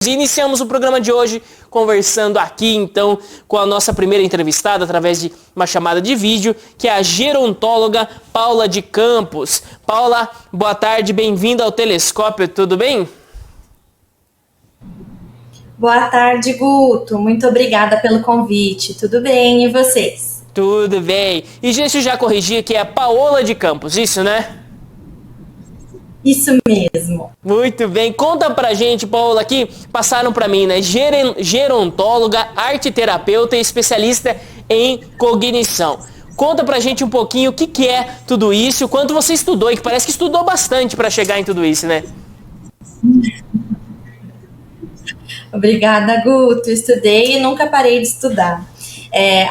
E iniciamos o programa de hoje conversando aqui, então, com a nossa primeira entrevistada, através de uma chamada de vídeo, que é a gerontóloga Paula de Campos. Paula, boa tarde, bem-vinda ao Telescópio, tudo bem? Boa tarde, Guto. Muito obrigada pelo convite. Tudo bem, e vocês? Tudo bem. E deixa eu já corrigir que é a Paola de Campos, isso, né? Isso mesmo. Muito bem. Conta pra gente, Paola, aqui passaram pra mim, né? Gerontóloga, arteterapeuta e especialista em cognição. Conta pra gente um pouquinho o que é tudo isso, o quanto você estudou, e que parece que estudou bastante pra chegar em tudo isso, né? Obrigada, Guto. Estudei e nunca parei de estudar.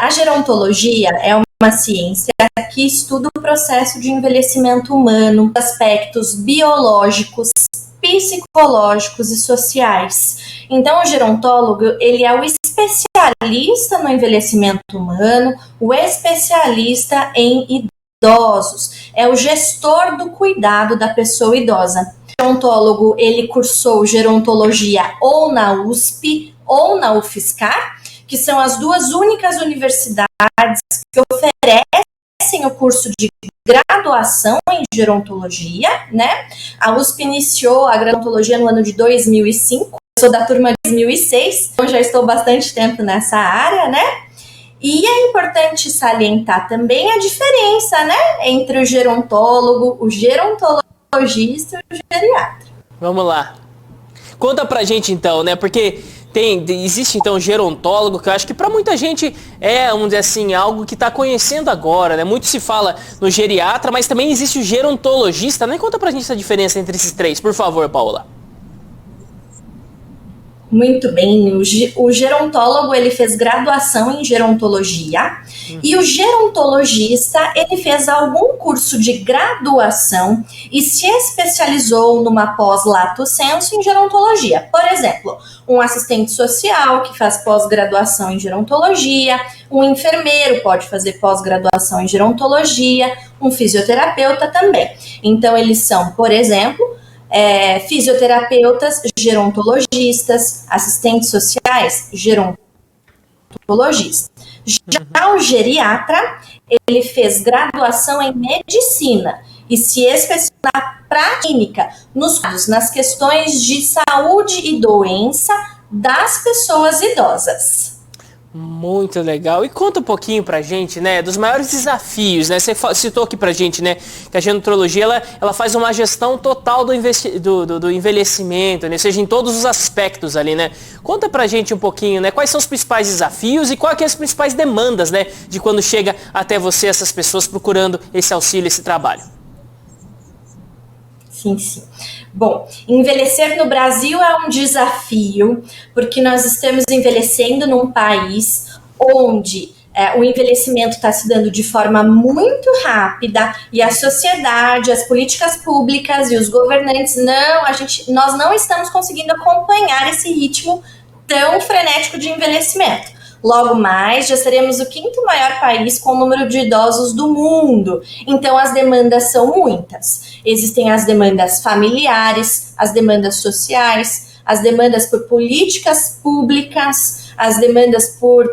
A gerontologia é uma ciência que estuda o processo de envelhecimento humano, aspectos biológicos, psicológicos e sociais. Então, o gerontólogo, ele é o especialista no envelhecimento humano, o especialista em idosos, é o gestor do cuidado da pessoa idosa. O gerontólogo, ele cursou gerontologia ou na USP ou na UFSCar, que são as duas únicas universidades que oferecem o curso de graduação em gerontologia, né? A USP iniciou a gerontologia no ano de 2005, eu sou da turma de 2006, então já estou bastante tempo nessa área, né? E é importante salientar também a diferença, né, entre o gerontólogo, o gerontologista e o geriatra. Vamos lá. Conta pra gente então, né? Porque existe então o gerontólogo, que eu acho que pra muita gente é, vamos dizer assim, algo que tá conhecendo agora, né? Muito se fala no geriatra, mas também existe o gerontologista, né? Conta pra gente essa diferença entre esses três, por favor, Paola. Muito bem, o gerontólogo, ele fez graduação em gerontologia e o gerontologista, ele fez algum curso de graduação e se especializou numa pós-lato sensu em gerontologia. Por exemplo, um assistente social que faz pós-graduação em gerontologia, um enfermeiro pode fazer pós-graduação em gerontologia, um fisioterapeuta também. Então, eles são, por exemplo, fisioterapeutas, gerontologistas, assistentes sociais, gerontologistas. Já o geriatra, ele fez graduação em medicina e se especializou na clínica, nas questões de saúde e doença das pessoas idosas. Muito legal. E conta um pouquinho pra gente, né, dos maiores desafios, né? Você citou aqui pra gente, né, que a gerontologia, ela faz uma gestão total do envelhecimento, né? Ou seja, em todos os aspectos ali, né? Conta pra gente um pouquinho, né, quais são os principais desafios e quais são as principais demandas, né, de quando chega até você essas pessoas procurando esse auxílio, esse trabalho. Sim. Bom, envelhecer no Brasil é um desafio, porque nós estamos envelhecendo num país onde o envelhecimento está se dando de forma muito rápida e a sociedade, as políticas públicas e os governantes, nós não estamos conseguindo acompanhar esse ritmo tão frenético de envelhecimento. Logo mais, já seremos o 5º maior país com o número de idosos do mundo. Então, as demandas são muitas. Existem as demandas familiares, as demandas sociais, as demandas por políticas públicas, as demandas por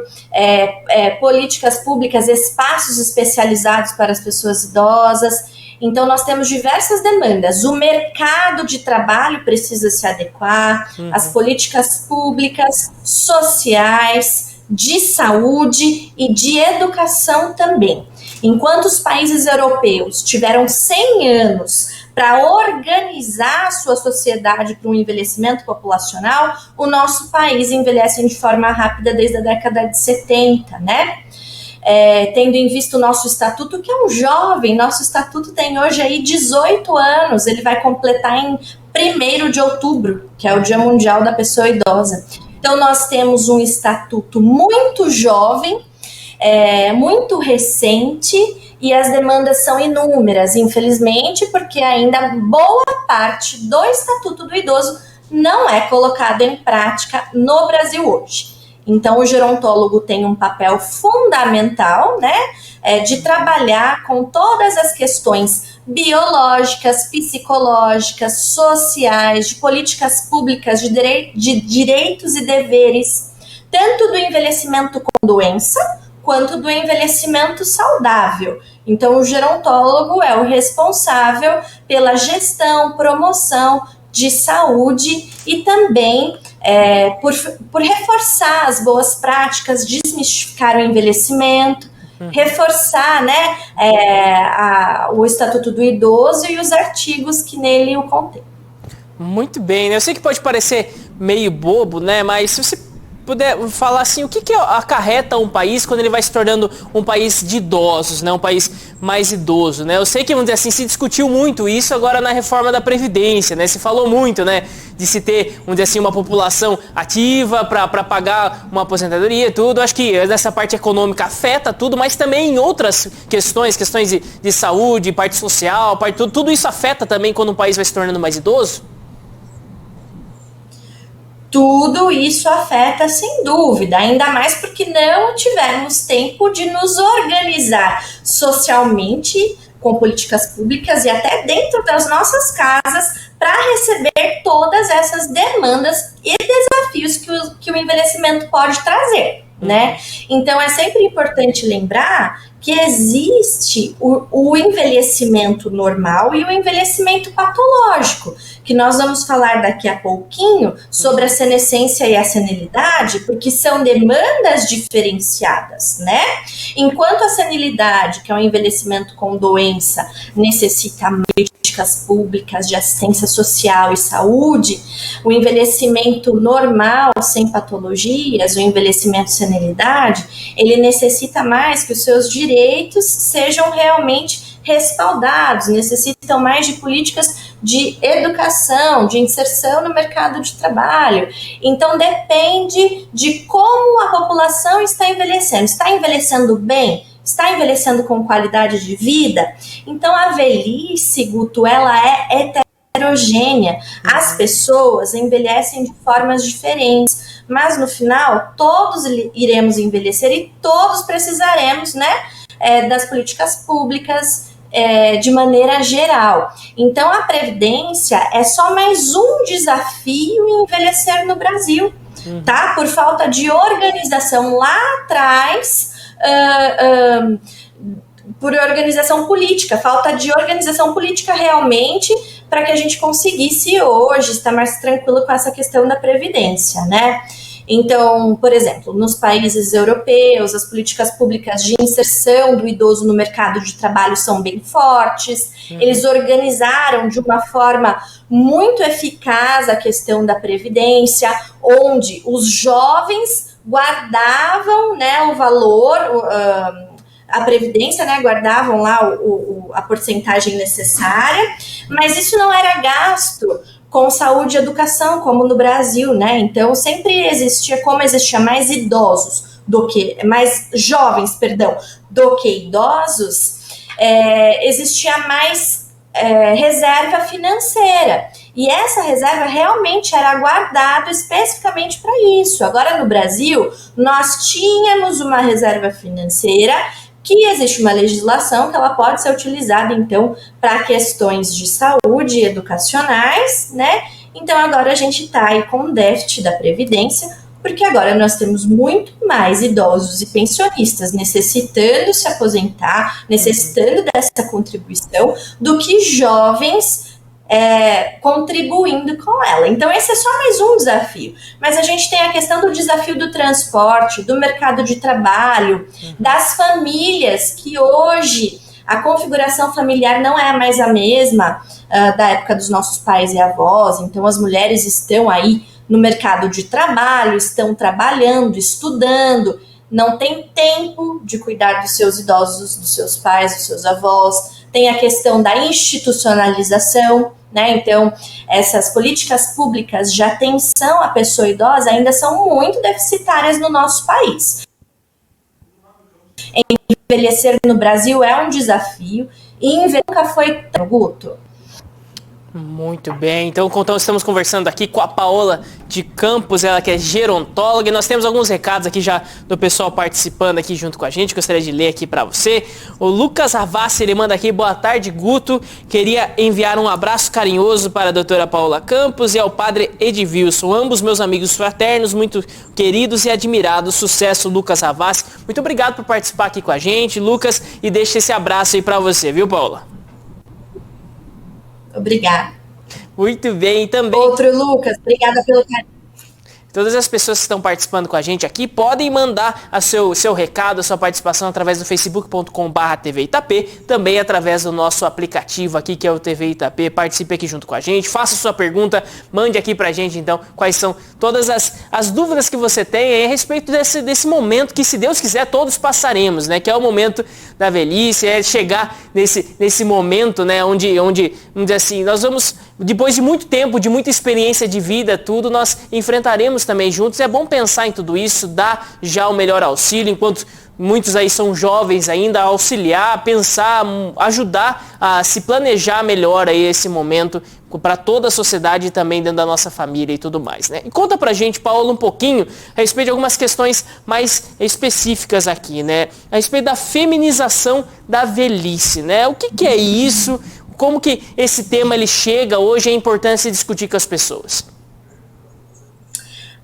políticas públicas, espaços especializados para as pessoas idosas. Então, nós temos diversas demandas. O mercado de trabalho precisa se adequar, as políticas públicas, sociais, de saúde e de educação também. Enquanto os países europeus tiveram 100 anos para organizar a sua sociedade para um envelhecimento populacional, o nosso país envelhece de forma rápida desde a década de 70, né? Tendo em vista o nosso estatuto, que é um jovem, nosso estatuto tem hoje aí 18 anos, ele vai completar em 1º de outubro, que é o Dia Mundial da Pessoa Idosa. Então, nós temos um estatuto muito jovem, muito recente, e as demandas são inúmeras, infelizmente, porque ainda boa parte do Estatuto do Idoso não é colocado em prática no Brasil hoje. Então, o gerontólogo tem um papel fundamental, né, de trabalhar com todas as questões biológicas, psicológicas, sociais, de políticas públicas, de direitos e deveres, tanto do envelhecimento com doença, quanto do envelhecimento saudável. Então, o gerontólogo é o responsável pela gestão, promoção de saúde e também por reforçar as boas práticas, desmistificar o envelhecimento, reforçar, né, o Estatuto do Idoso e os artigos que nele o contêm. Muito bem, né? Eu sei que pode parecer meio bobo, né? Mas se você puder falar assim, o que acarreta um país quando ele vai se tornando um país de idosos, né? Um país mais idoso, né? Eu sei que, vamos dizer assim, se discutiu muito isso agora na reforma da Previdência, né? Se falou muito, né? De se ter, vamos dizer assim, uma população ativa para pagar uma aposentadoria e tudo. Acho que nessa parte econômica afeta tudo, mas também em outras questões de saúde, parte social, tudo isso afeta também quando um país vai se tornando mais idoso? Tudo isso afeta, sem dúvida, ainda mais porque não tivemos tempo de nos organizar socialmente com políticas públicas e até dentro das nossas casas para receber todas essas demandas e desafios que o envelhecimento pode trazer, né? Então, é sempre importante lembrar que existe o envelhecimento normal e o envelhecimento patológico, que nós vamos falar daqui a pouquinho sobre a senescência e a senilidade, porque são demandas diferenciadas, né? Enquanto a senilidade, que é um envelhecimento com doença, necessita políticas públicas de assistência social e saúde, o envelhecimento normal, sem patologias, o envelhecimento senilidade, ele necessita mais que os seus direitos sejam realmente respaldados, necessitam mais de políticas de educação, de inserção no mercado de trabalho. Então, depende de como a população está envelhecendo. Está envelhecendo bem? Está envelhecendo com qualidade de vida? Então, a velhice, Guto, ela é heterogênea. As pessoas envelhecem de formas diferentes, mas no final, todos iremos envelhecer e todos precisaremos, né, das políticas públicas, de maneira geral. Então, a Previdência é só mais um desafio em envelhecer no Brasil, tá? Por falta de organização lá atrás, por organização política, falta de organização política realmente para que a gente conseguisse hoje estar mais tranquilo com essa questão da Previdência, né? Então, por exemplo, nos países europeus, as políticas públicas de inserção do idoso no mercado de trabalho são bem fortes. Eles organizaram de uma forma muito eficaz a questão da previdência, onde os jovens guardavam, né, o valor, a previdência, né, guardavam lá a porcentagem necessária, mas isso não era gasto com saúde e educação, como no Brasil, né? Então, sempre existia, como existia mais idosos do que, mais jovens, perdão, do que idosos, existia mais reserva financeira. E essa reserva realmente era guardada especificamente para isso. Agora, no Brasil, nós tínhamos uma reserva financeira que existe uma legislação que ela pode ser utilizada, então, para questões de saúde e educacionais, né? Então, agora a gente está aí com o déficit da Previdência, porque agora nós temos muito mais idosos e pensionistas necessitando se aposentar, necessitando dessa contribuição, do que jovens contribuindo com ela. Então, esse é só mais um desafio. Mas a gente tem a questão do desafio do transporte, do mercado de trabalho, das famílias, que hoje a configuração familiar não é mais a mesma da época dos nossos pais e avós. Então, as mulheres estão aí no mercado de trabalho, estão trabalhando, estudando, não tem tempo de cuidar dos seus idosos, dos seus pais, dos seus avós. Tem a questão da institucionalização, né? Então, essas políticas públicas de atenção à pessoa idosa ainda são muito deficitárias no nosso país. Envelhecer no Brasil é um desafio e nunca foi tão, Guto. Muito bem, então estamos conversando aqui com a Paola de Campos, ela que é gerontóloga, e nós temos alguns recados aqui já do pessoal participando aqui junto com a gente, gostaria de ler aqui para você. O Lucas Ravassi, ele manda aqui: boa tarde, Guto, queria enviar um abraço carinhoso para a doutora Paola Campos e ao padre Edvilson, ambos meus amigos fraternos, muito queridos e admirados. Sucesso, Lucas Ravassi. Muito obrigado por participar aqui com a gente, Lucas, e deixa esse abraço aí para você, viu, Paola? Obrigada. Muito bem, também. Outro, Lucas, obrigada pelo carinho. Todas as pessoas que estão participando com a gente aqui podem mandar seu recado, a sua participação através do facebook.com/TV Itapê, também através do nosso aplicativo aqui, que é o TV Itapê. Participe aqui junto com a gente, faça sua pergunta, mande aqui pra gente então quais são todas as dúvidas que você tem a respeito desse momento que, se Deus quiser, todos passaremos, né? Que é o momento da velhice, é chegar nesse momento, né? Onde, vamos dizer assim, nós vamos, depois de muito tempo, de muita experiência de vida, tudo, nós enfrentaremos também juntos. É bom pensar em tudo isso, dar já o melhor auxílio, enquanto muitos aí são jovens ainda, auxiliar, pensar, ajudar a se planejar melhor aí esse momento para toda a sociedade e também dentro da nossa família e tudo mais, né? E conta pra gente, Paola, um pouquinho a respeito de algumas questões mais específicas aqui, né? A respeito da feminização da velhice, né? O que é isso? Como que esse tema ele chega hoje, é importante se discutir com as pessoas?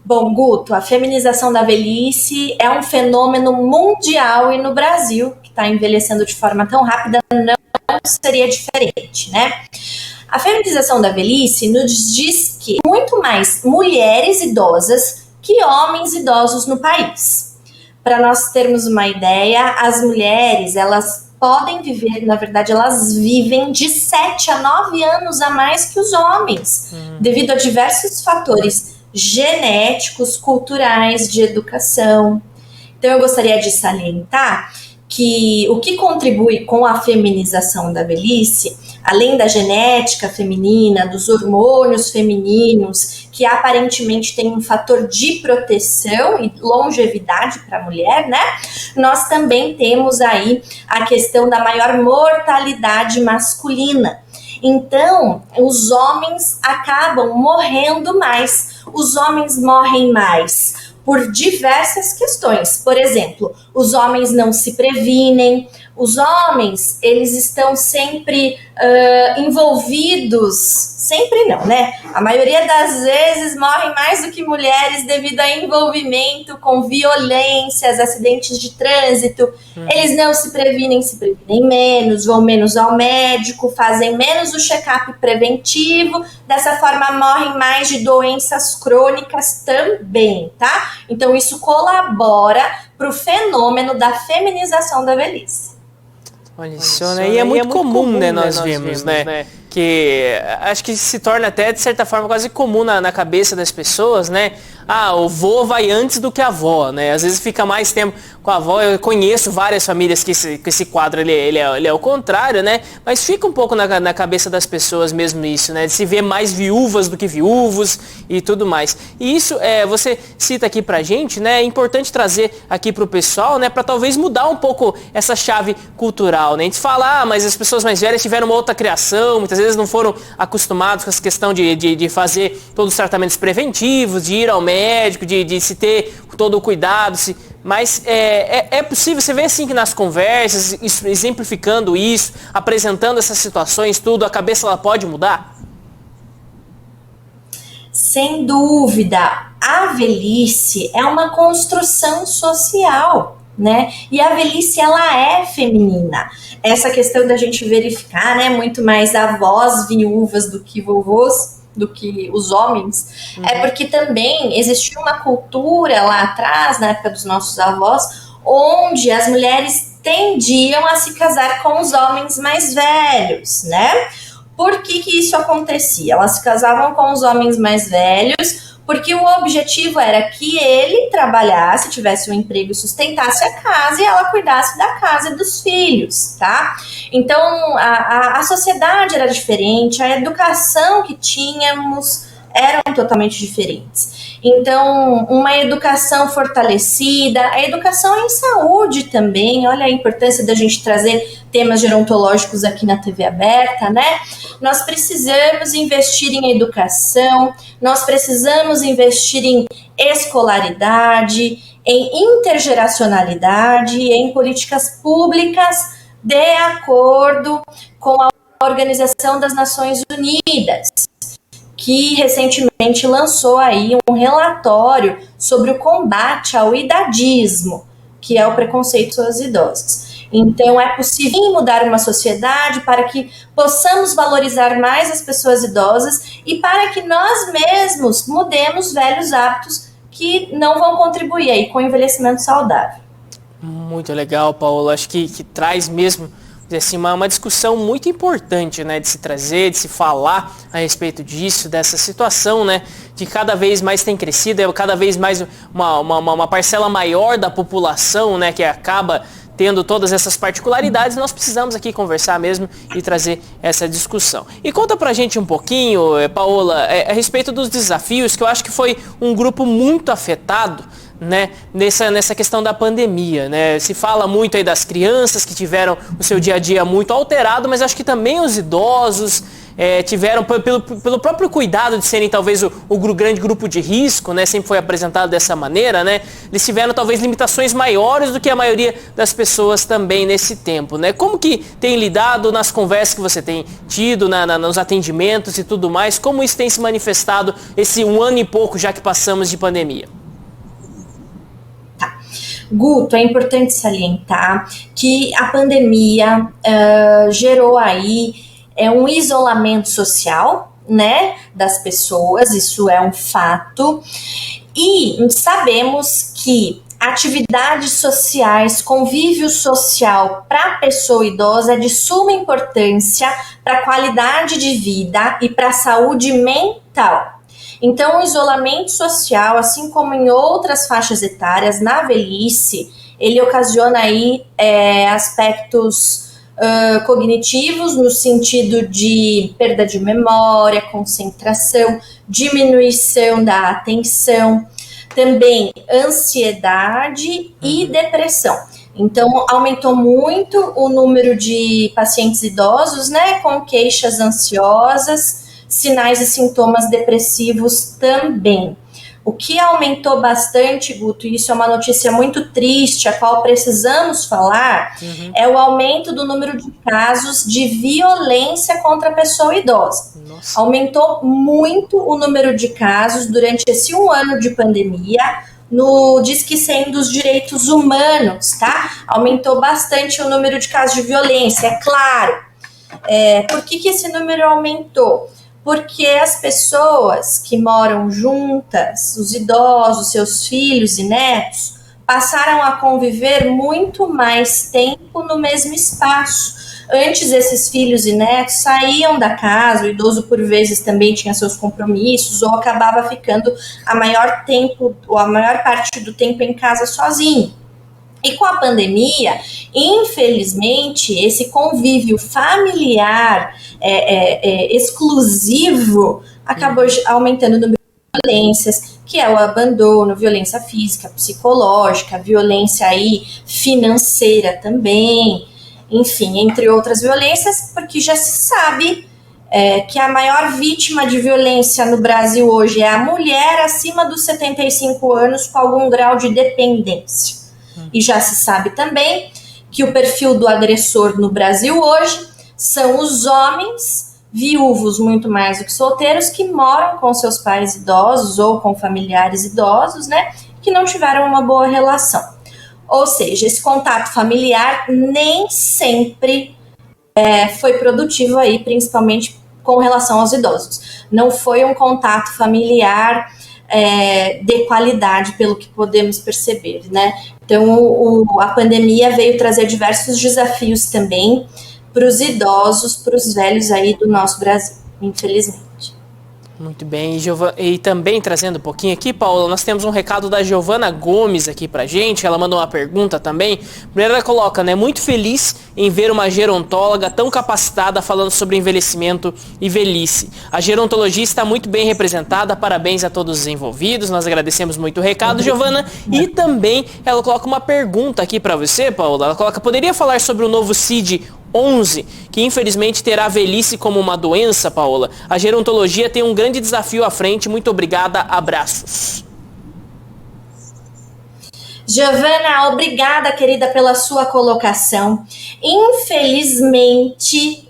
Bom, Guto, a feminização da velhice é um fenômeno mundial, e no Brasil, que está envelhecendo de forma tão rápida, não seria diferente, né? A feminização da velhice nos diz que muito mais mulheres idosas que homens idosos no país. Para nós termos uma ideia, as mulheres, elas podem viver, na verdade, elas vivem de 7 a 9 anos a mais que os homens, devido a diversos fatores genéticos, culturais, de educação. Então eu gostaria de salientar que o que contribui com a feminização da velhice, além da genética feminina, dos hormônios femininos, que aparentemente tem um fator de proteção e longevidade para a mulher, né? Nós também temos aí a questão da maior mortalidade masculina. Então, os homens acabam morrendo mais. Os homens morrem mais por diversas questões. Por exemplo, os homens não se previnem, os homens, eles estão sempre envolvidos, sempre não, né? A maioria das vezes morrem mais do que mulheres devido a envolvimento com violências, acidentes de trânsito. Eles não se previnem menos, vão menos ao médico, fazem menos o check-up preventivo, dessa forma morrem mais de doenças crônicas também, tá? Então isso colabora para o fenômeno da feminização da velhice. Olha só, né? E é muito comum, né, nós vemos, né? Que acho que se torna até, de certa forma, quase comum na cabeça das pessoas, né? Ah, o vô vai antes do que a avó, né? Às vezes fica mais tempo com a avó. Eu conheço várias famílias que esse quadro ele é o contrário, né? Mas fica um pouco na cabeça das pessoas mesmo isso, né? De se ver mais viúvas do que viúvos e tudo mais. E isso, você cita aqui pra gente, né? É importante trazer aqui pro pessoal, né? Pra talvez mudar um pouco essa chave cultural, né? A gente fala, mas as pessoas mais velhas tiveram uma outra criação, muitas vezes não foram acostumados com essa questão de fazer todos os tratamentos preventivos, de ir ao médico, de se ter todo o cuidado, mas é possível, você vê assim que nas conversas, exemplificando isso, apresentando essas situações, tudo, a cabeça ela pode mudar? Sem dúvida, a velhice é uma construção social, né? E a velhice, ela é feminina. Essa questão da gente verificar, né, muito mais avós viúvas do que vovôs, do que os homens, é porque também existiu uma cultura lá atrás, na época dos nossos avós, onde as mulheres tendiam a se casar com os homens mais velhos, né? Por que isso acontecia? Elas se casavam com os homens mais velhos porque o objetivo era que ele trabalhasse, tivesse um emprego, sustentasse a casa e ela cuidasse da casa e dos filhos, tá? Então, a sociedade era diferente, a educação que tínhamos eram totalmente diferentes. Então, uma educação fortalecida, a educação em saúde também, olha a importância da gente trazer temas gerontológicos aqui na TV aberta, né? Nós precisamos investir em educação, nós precisamos investir em escolaridade, em intergeracionalidade, em políticas públicas de acordo com a Organização das Nações Unidas, que recentemente lançou aí um relatório sobre o combate ao idadismo, que é o preconceito às idosas. Então, é possível mudar uma sociedade para que possamos valorizar mais as pessoas idosas e para que nós mesmos mudemos velhos hábitos que não vão contribuir aí com o envelhecimento saudável. Muito legal, Paola. Acho que traz mesmo assim, uma discussão muito importante, né, de se trazer, de se falar a respeito disso, dessa situação, né, que cada vez mais tem crescido, é cada vez mais uma parcela maior da população, né, que acaba tendo todas essas particularidades. Nós precisamos aqui conversar mesmo e trazer essa discussão. E conta pra gente um pouquinho, Paola, a respeito dos desafios, que eu acho que foi um grupo muito afetado, né, nessa questão da pandemia, né? Se fala muito aí das crianças que tiveram o seu dia a dia muito alterado, mas acho que também os idosos tiveram, pelo próprio cuidado de serem talvez o grande grupo de risco, né? Sempre foi apresentado dessa maneira, né? Eles tiveram talvez limitações maiores do que a maioria das pessoas também nesse tempo, né? Como que tem lidado nas conversas que você tem tido, nos atendimentos e tudo mais? Como isso tem se manifestado esse 1 ano e pouco já que passamos de pandemia? Guto, é importante salientar que a pandemia gerou aí um isolamento social, né, das pessoas, isso é um fato, e sabemos que atividades sociais, convívio social para a pessoa idosa é de suma importância para a qualidade de vida e para a saúde mental. Então, o isolamento social, assim como em outras faixas etárias, na velhice, ele ocasiona aí aspectos cognitivos, no sentido de perda de memória, concentração, diminuição da atenção, também ansiedade e depressão. Então, aumentou muito o número de pacientes idosos, né, com queixas ansiosas, sinais e sintomas depressivos também. O que aumentou bastante, Guto, e isso é uma notícia muito triste, a qual precisamos falar, é o aumento do número de casos de violência contra a pessoa idosa. Nossa. Aumentou muito o número de casos durante esse 1 ano de pandemia, no Disque 100 dos direitos humanos, tá? Aumentou bastante o número de casos de violência, é claro. Por que esse número aumentou? Porque as pessoas que moram juntas, os idosos, seus filhos e netos, passaram a conviver muito mais tempo no mesmo espaço. Antes, esses filhos e netos saíam da casa, o idoso por vezes também tinha seus compromissos ou acabava ficando a maior parte do tempo em casa sozinho. E com a pandemia, infelizmente, esse convívio familiar exclusivo acabou aumentando o número de violências, que é o abandono, violência física, psicológica, violência aí financeira também, enfim, entre outras violências, porque já se sabe que a maior vítima de violência no Brasil hoje é a mulher acima dos 75 anos com algum grau de dependência. E já se sabe também que o perfil do agressor no Brasil hoje são os homens viúvos, muito mais do que solteiros, que moram com seus pais idosos ou com familiares idosos, né, que não tiveram uma boa relação. Ou seja, esse contato familiar nem sempre foi produtivo aí, principalmente com relação aos idosos. Não foi um contato familiar de qualidade, pelo que podemos perceber, né? Então, a pandemia veio trazer diversos desafios também para os idosos, para os velhos aí do nosso Brasil, infelizmente. Muito bem, e também trazendo um pouquinho aqui, Paula, nós temos um recado da Giovana Gomes aqui pra gente, ela mandou uma pergunta também. Primeiro ela coloca, né, muito feliz em ver uma gerontóloga tão capacitada falando sobre envelhecimento e velhice. A gerontologia está muito bem representada, parabéns a todos os envolvidos, nós agradecemos muito o recado, Giovana. E também ela coloca uma pergunta aqui pra você, Paula, ela coloca, poderia falar sobre o novo CID-11, que infelizmente terá a velhice como uma doença, Paola? A gerontologia tem um grande desafio à frente. Muito obrigada, abraços. Giovana, obrigada, querida, pela sua colocação. Infelizmente,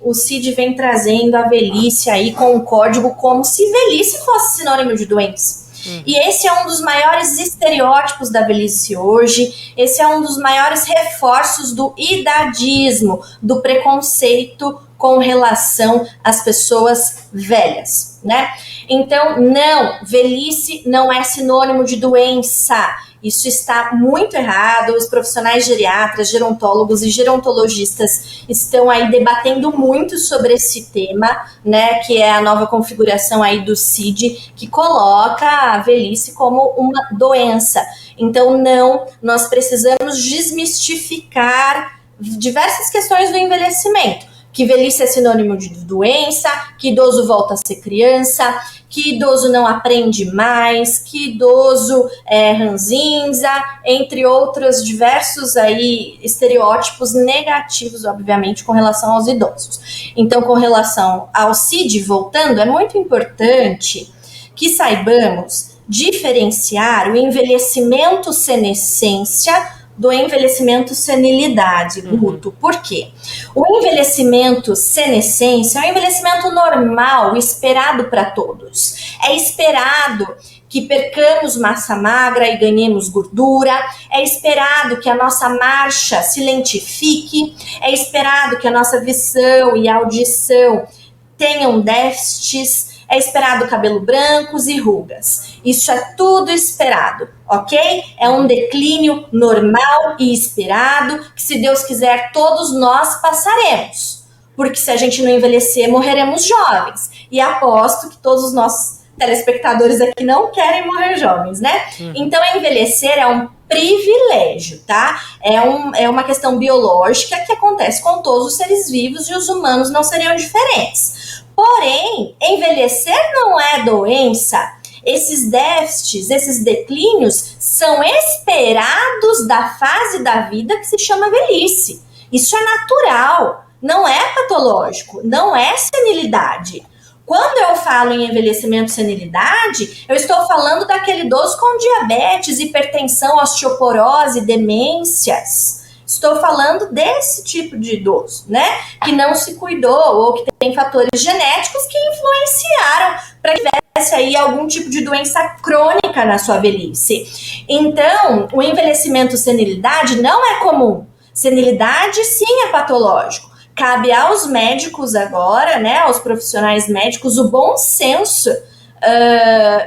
o CID vem trazendo a velhice aí com o código como se velhice fosse sinônimo de doença. E esse é um dos maiores estereótipos da velhice hoje, esse é um dos maiores reforços do idadismo, do preconceito com relação às pessoas velhas, né? Então, não, velhice não é sinônimo de doença. Isso está muito errado. Os profissionais geriatras, gerontólogos e gerontologistas estão aí debatendo muito sobre esse tema, né, que é a nova configuração aí do CID, que coloca a velhice como uma doença. Então, não, nós precisamos desmistificar diversas questões do envelhecimento. Que velhice é sinônimo de doença, que idoso volta a ser criança, que idoso não aprende mais, que idoso é ranzinza, entre outros diversos aí estereótipos negativos, obviamente, com relação aos idosos. Então, com relação ao CID, voltando, é muito importante que saibamos diferenciar o envelhecimento senescência do envelhecimento senilidade, Guto. Por quê? O envelhecimento senescência é um envelhecimento normal, esperado para todos. É esperado que percamos massa magra e ganhemos gordura, é esperado que a nossa marcha se lentifique, é esperado que a nossa visão e audição tenham déficits, é esperado cabelo brancos e rugas. Isso é tudo esperado, ok? É um declínio normal e esperado, que se Deus quiser, todos nós passaremos. Porque se a gente não envelhecer, morreremos jovens. E aposto que todos os nossos telespectadores aqui não querem morrer jovens, né? Então, envelhecer é um privilégio, tá? É uma questão biológica que acontece com todos os seres vivos e os humanos não seriam diferentes. Porém, envelhecer não é doença. Esses déficits, esses declínios são esperados da fase da vida que se chama velhice. Isso é natural, não é patológico, não é senilidade. Quando eu falo em envelhecimento e senilidade, eu estou falando daquele idoso com diabetes, hipertensão, osteoporose, demências. Estou falando desse tipo de idoso, né? Que não se cuidou ou que tem fatores genéticos que influenciaram para que tivesse aí algum tipo de doença crônica na sua velhice. Então, o envelhecimento senilidade não é comum. Senilidade, sim, é patológico. Cabe aos médicos agora, né, aos profissionais médicos, o bom senso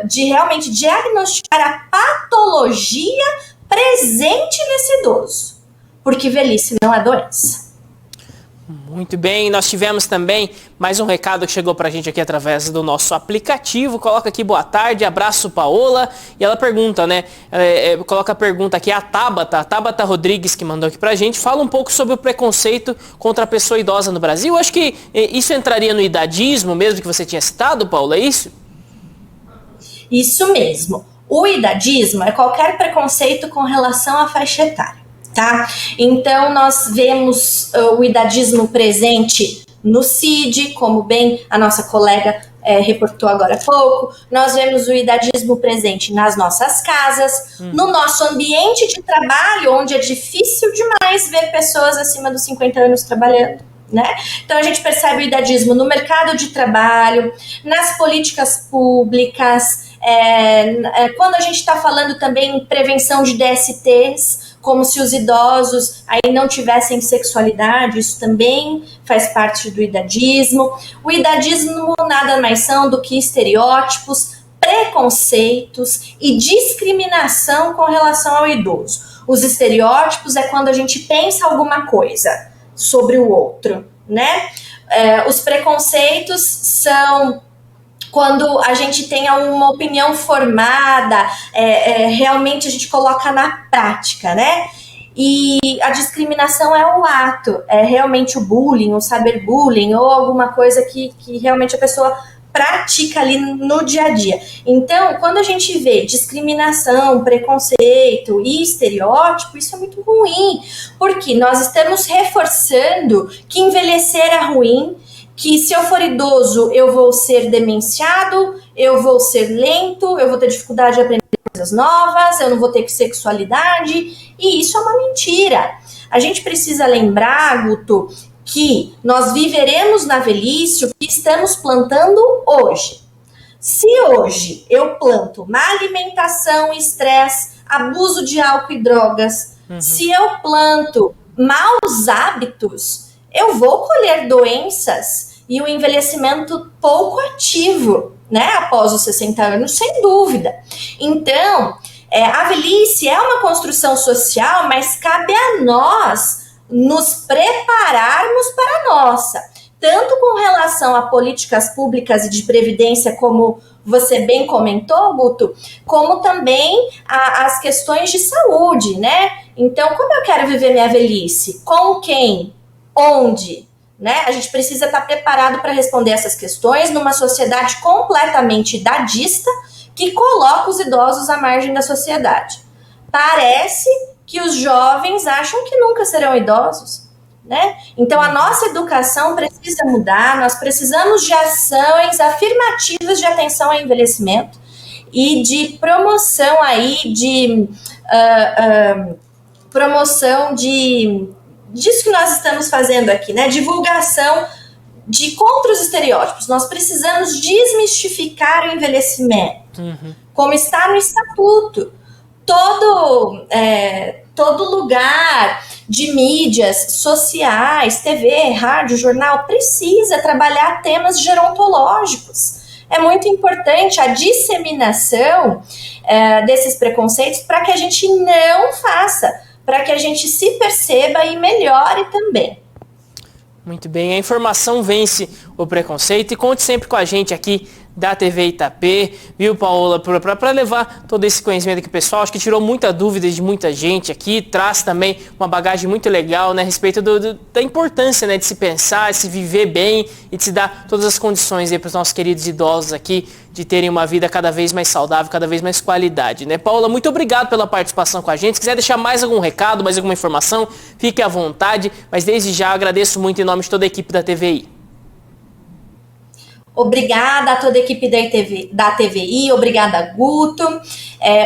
de realmente diagnosticar a patologia presente nesse idoso. Porque velhice não é doença. Muito bem, nós tivemos também mais um recado que chegou pra gente aqui através do nosso aplicativo. Coloca aqui, boa tarde, abraço Paola. E ela pergunta, né, coloca a pergunta aqui, a Tabata Rodrigues, que mandou aqui pra gente, fala um pouco sobre o preconceito contra a pessoa idosa no Brasil. Eu acho que isso entraria no idadismo mesmo que você tinha citado, Paola, é isso? Isso mesmo. O idadismo é qualquer preconceito com relação à faixa etária. Tá? Então, nós vemos o idadismo presente no CID, como bem a nossa colega reportou agora há pouco. Nós vemos o idadismo presente nas nossas casas, no nosso ambiente de trabalho, onde é difícil demais ver pessoas acima dos 50 anos trabalhando. Né? Então, a gente percebe o idadismo no mercado de trabalho, nas políticas públicas, quando a gente está falando também em prevenção de DSTs, como se os idosos aí não tivessem sexualidade, isso também faz parte do idadismo. O idadismo nada mais são do que estereótipos, preconceitos e discriminação com relação ao idoso. Os estereótipos é quando a gente pensa alguma coisa sobre o outro, né? Os preconceitos são quando a gente tem uma opinião formada, realmente a gente coloca na prática, né? E a discriminação é o ato, é realmente o bullying, o cyberbullying ou alguma coisa que realmente a pessoa pratica ali no dia a dia. Então, quando a gente vê discriminação, preconceito e estereótipo, isso é muito ruim, porque nós estamos reforçando que envelhecer é ruim, que se eu for idoso eu vou ser demenciado, eu vou ser lento, eu vou ter dificuldade de aprender coisas novas, eu não vou ter sexualidade, e isso é uma mentira. A gente precisa lembrar, Guto, que nós viveremos na velhice o que estamos plantando hoje. Se hoje eu planto má alimentação, estresse, abuso de álcool e drogas, se eu planto maus hábitos, eu vou colher doenças e o envelhecimento pouco ativo, né, após os 60 anos, sem dúvida. Então, a velhice é uma construção social, mas cabe a nós nos prepararmos para a nossa, tanto com relação a políticas públicas e de previdência, como você bem comentou, Guto, como também as questões de saúde, né? Então, como eu quero viver minha velhice? Com quem? Onde? Né? A gente precisa estar preparado para responder essas questões numa sociedade completamente idadista que coloca os idosos à margem da sociedade. Parece que os jovens acham que nunca serão idosos, né? Então a nossa educação precisa mudar, nós precisamos de ações afirmativas de atenção ao envelhecimento e de promoção aí promoção disso que nós estamos fazendo aqui, né? Divulgação contra os estereótipos. Nós precisamos desmistificar o envelhecimento, como está no estatuto. Todo lugar de mídias sociais, TV, rádio, jornal, precisa trabalhar temas gerontológicos. É muito importante a disseminação desses preconceitos para que a gente não faça, para que a gente se perceba e melhore também. Muito bem, a informação vence o preconceito e conte sempre com a gente aqui da TV Itapê, viu, Paola, para levar todo esse conhecimento aqui, pessoal. Acho que tirou muita dúvida de muita gente aqui, traz também uma bagagem muito legal, né, a respeito da importância, né, de se pensar, de se viver bem e de se dar todas as condições aí para os nossos queridos idosos aqui, de terem uma vida cada vez mais saudável, cada vez mais qualidade, né? Paola, muito obrigado pela participação com a gente. Se quiser deixar mais algum recado, mais alguma informação, fique à vontade, mas desde já agradeço muito em nome de toda a equipe da TVI. Obrigada a toda a equipe da TVI, obrigada, Guto,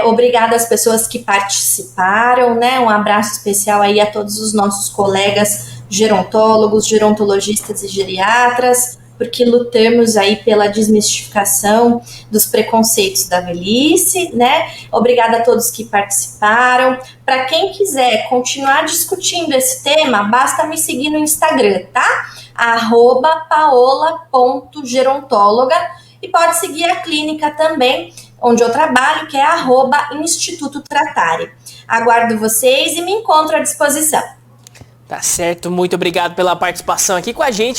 obrigada às pessoas que participaram, né? Um abraço especial aí a todos os nossos colegas gerontólogos, gerontologistas e geriatras, porque lutamos aí pela desmistificação dos preconceitos da velhice, né? Obrigada a todos que participaram. Para quem quiser continuar discutindo esse tema, basta me seguir no Instagram, tá? @paola.gerontóloga, e pode seguir a clínica também, onde eu trabalho, que é @Instituto Tratari. Aguardo vocês e me encontro à disposição. Tá certo, muito obrigado pela participação aqui com a gente.